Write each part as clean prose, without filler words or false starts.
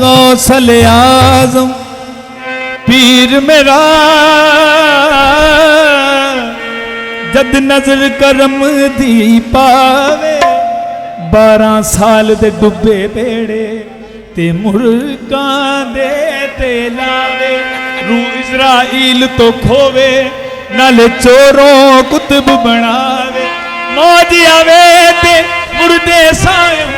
गौसल आज़म पीर मेरा जद नजर करम दी पावे 12 साल दे डुबे बेड़े ते मुर्गां दे ते लावे रू इज़राइल तो खोवे नाले चोरों कुतुब बनावे मौज आवे ते मुर्दे सायम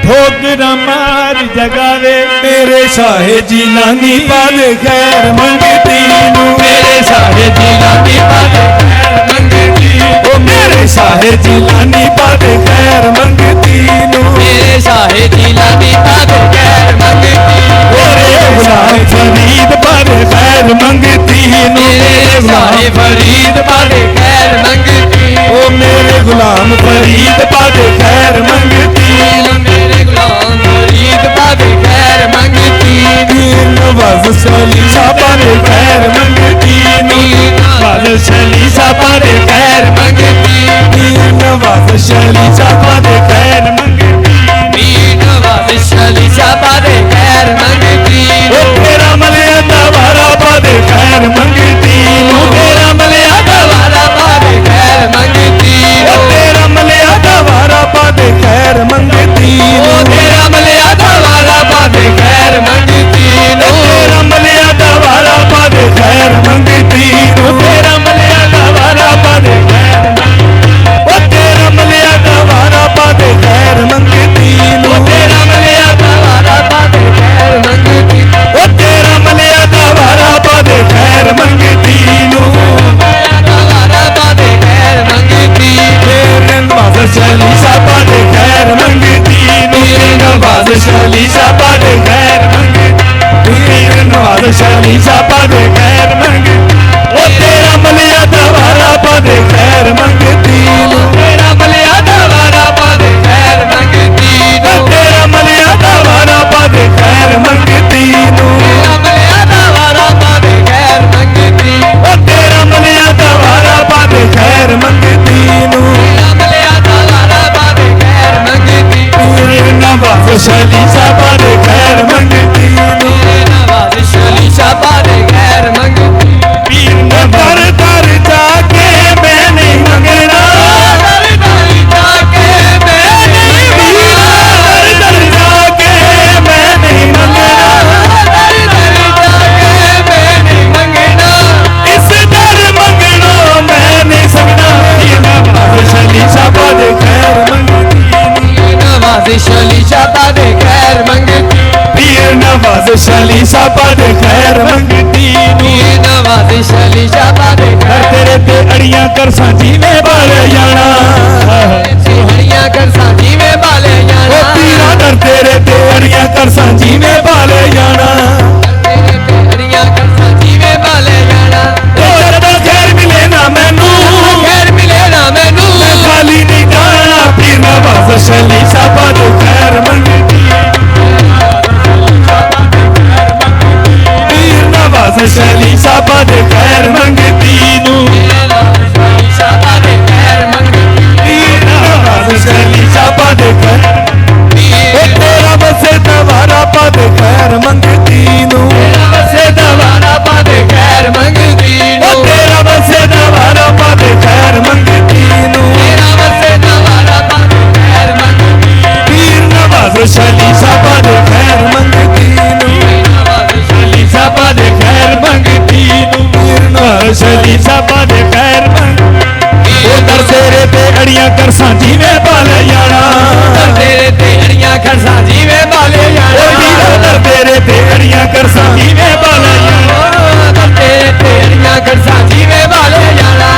ठोकरा मार जगावे मेरे शाहे जिलानी पाले खैर मंगती नू मेरे शाहे जिलानी पाले खैर मंगती ओ मेरे शाहे जिलानी पाले खैर मंगती नू मेरे शाहे जिलानी पाले खैर मंगती मेरे शाहे फरीद पाले खैर मंगती नू मेरे शाहे फरीद पाले खैर मंगती ओ मेरे गुलाम फरीद पाले खैर मंगती मेरे गुलाम फरीद पाले खैर मंगती नवाज सलीसा पाले खैर मंगती नवाज सलीसा पाले खैर मंगती नवाज सलीसा पाले खैर मंगती नवाज सलीसा पाले खैर मंगती तेरा मलिया दवारा पाले खैर मंगती तेरा मलिया दवारा पाले खैर मंगती तेरा मलिया दवारा पाले खैर मंगती तेरा मलिया दवारा पाले खैर मंगती तेरा मलिया दवारा पाले खैर मंगती तेरा मलिया दवारा पाले खैर तेरा मलिया दवारा पाले खैर मंगती तेरा मलिया दवारा पाले खैर मंगती तेरा मलिया दवारा पाले खैर मंगती दवारा पाले खैर मंगती नवाज सलीसा पाले खैर मंगती नवाज सलीसा पाले खैर मंगती नवाज सलीसा पाले खैर मंगती तेरा मलिया दवारा पाले खैर मंगती तेरा मलिया दवारा पाले खैर मंगती तेरा मलिया दवारा पाले खैर मंगती तेरा मलिया दवारा पाले खैर मंगती तेरा मलिया दवारा पाले खैर मंगती तेरा मलिया दवारा पाले खैर मंगती नवाज सलीसा पाले खैर मंगती नवाज सलीसा पाले खैर मंगती पीर दर दर जाके मैं नहीं मंगना दर दर जाके मैं नहीं मंगना दर दर जाके मैं नहीं मंगना दर दर जाके मैं नहीं मंगना इस दर मंगनो मैं नहीं सकना नवाज सलीसा पाले खैर मंगती नवाज सलीसा पाले खैर मंगती पीर नवाज सलीसा पाले खैर मंगती नवाज सलीसा पाले खैर तेरे ते अड़ियां कर सांझी में बाले जाना हरिया कर सांझी में बाले जाना पीरा दर तेरे ते अड़ियां कर सांझी में बाले जाना हरिया कर सांझी में बाले जाना जद खैर मिले ना मैनू खैर मिले ना मैनू खाली नहीं जाना पीर नवाज सलीसा पाले खैर मंगती पीर नवाज सलीसा पाले खैर मंगती सलीसा पाले खैर मंगती पीर नवाज सलीसा पाले खैर तेरा बसे दवारा पाले खैर मंगती तेरा बसे दवारा पाले खैर मंगती तेरा बसे दवारा पाले खैर मंगती तेरा बसे दवारा पाले खैर मंगती पीर नवाज सलीसा पाले खैर मंगती नवाज सलीसा पाले खैर मंगती पीर नवाज सलीसा पाले खैर मंगती दर तेरे ते अड़ियां कर सांझी में बाले जाना तेरे ते अड़ियां कर सांझी में बाले जाना दर तेरे ते अड़ियां कर सांझी में बाले जाना तेरे ते अड़ियां कर सांझी में बाले जाना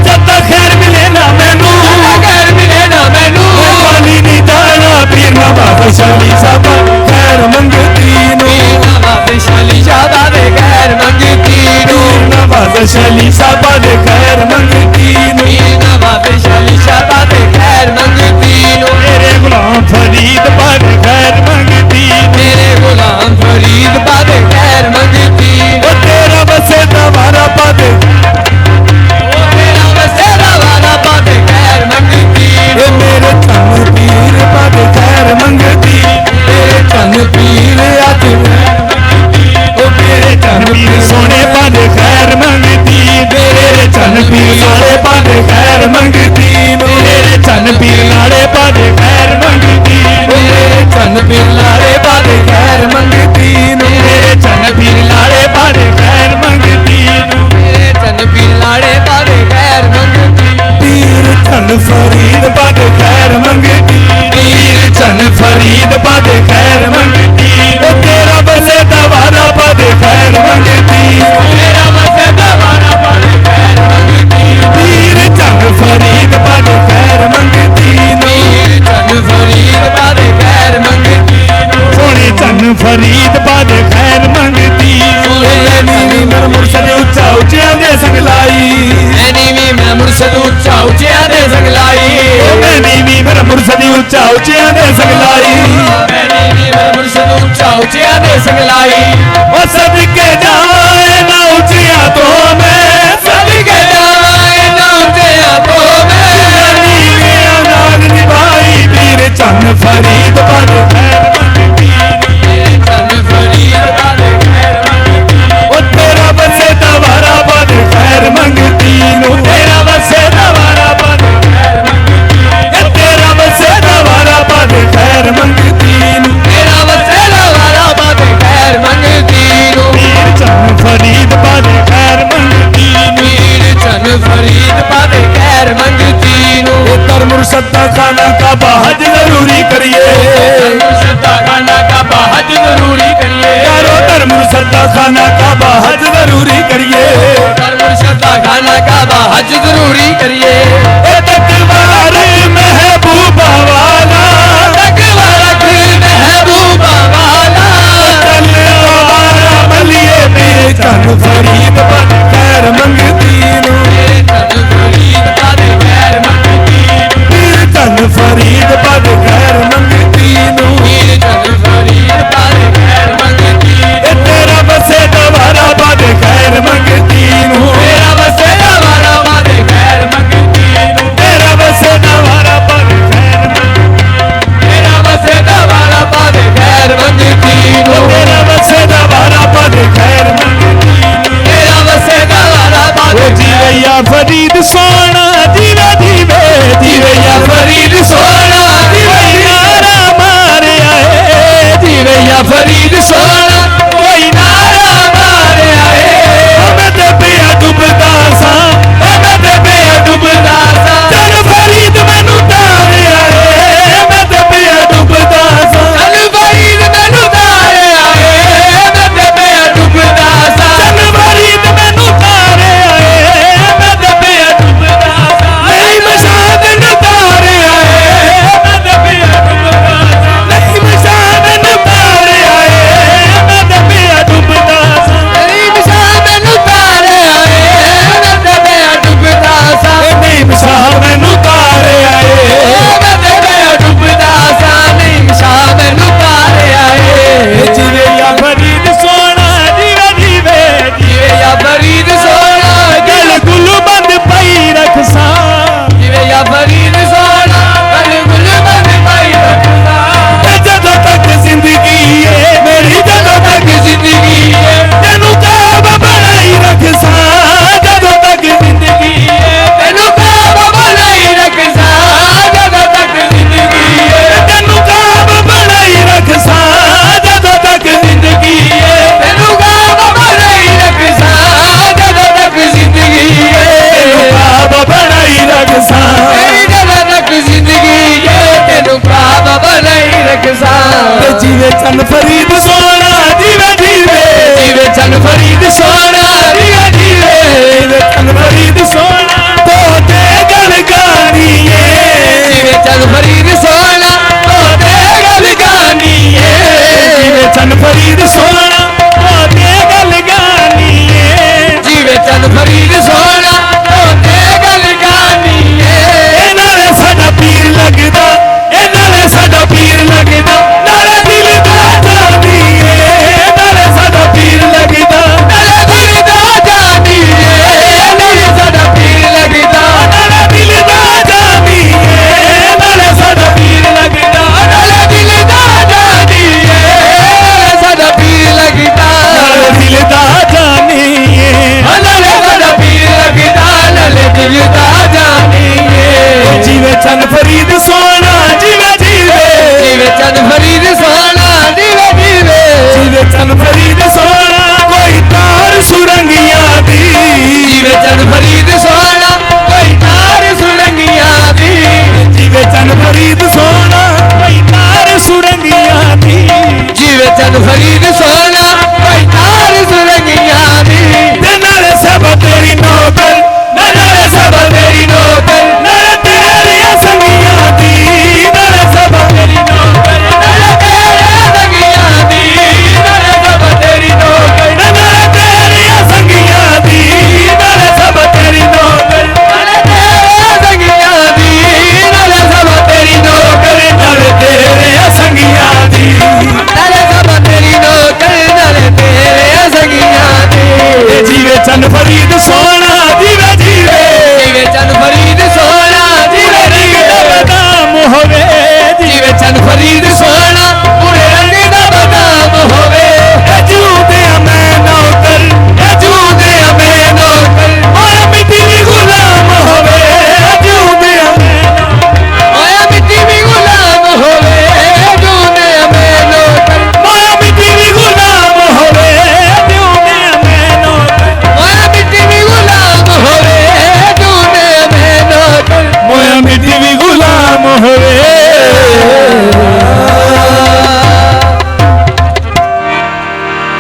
जब तक खैर मिले ना मैनू खैर मिले ना मैनू खाली नहीं जाना पीर नवाज सलीसा पाले खैर मंगती नवाज सलीसा पाले खैर मंगती नवाज सलीसा पाले खैर मंगती नवाज सलीसा पाले खैर मंगती मेरे गुलाम फरीद पाले खैर मंगती मेरे गुलाम फरीद पाले खैर मंगती तेरा बसे दवारा पाले तेरा बसे दवारा पीर लाड़े पादे खैर मंगती नू मेरे चन पीर लाड़े पादे खैर मंगती नू मेरे चन पीर लाड़े पादे खैर मंगती नू मेरे चन पीर लाड़े पादे खैर मंगती नू मेरे चन पीर लाड़े पादे खैर मंगती पीर चन फरीद पादे खैर मंगती पीर चन फरीद पादे खैर मंगती ओ तेरा बसे दवारा पादे खैर मंगती मेरा बसे दवारा पादे खैर मंगती पीर चन फरीद पादे खैर मंगती नू पीर चन फरीद पादे खैर मंगती सोने चन फरीद पादे खैर मंगती नीवी मेरा मुर्शद उच्चा उच्चिया दे संगलाई नीवी मैं मुर्शद उच्चा उच्चिया दे संगलाई नीवी मेरा मुर्शद उच्चा उच्चिया दे संगलाई नीवी मैं मुर्शद उच्चा उच्चिया दे संगलाई ओ सदके जाए ना उच्चिया तो मैं सदके जाए ना उच्चिया तो मैं नीवी अनाग निभाई पीर चन फरीद पादे खैर मंगती चन फरीद पादे खैर मंगती ओ तेरा बसे दवारा पादे खैर मंगती नू तेरा बसे दवारा पादे खैर मंगती तेरा बसे दवारा पादे खैर मंगती नू तेरा बसे दवारा पादे खैर मंगती पीर चन फरीद पादे खैर मंगती पीर चन फरीद पादे खैर मंगती कर मुर्शद दा खाना का बाहज जरूरी करिए मुर्शद खाना का बाहज जरूरी करिए यारो कर मुर्शद दा खाना का बाहज जरूरी करिए मुर्शद खाना का बाहज जरूरी करिए ए तकवार महबूबा वाला तकवार महबूबा वाला चल आवारा मलिए मेरे चन फरीद पादे खैर मंगती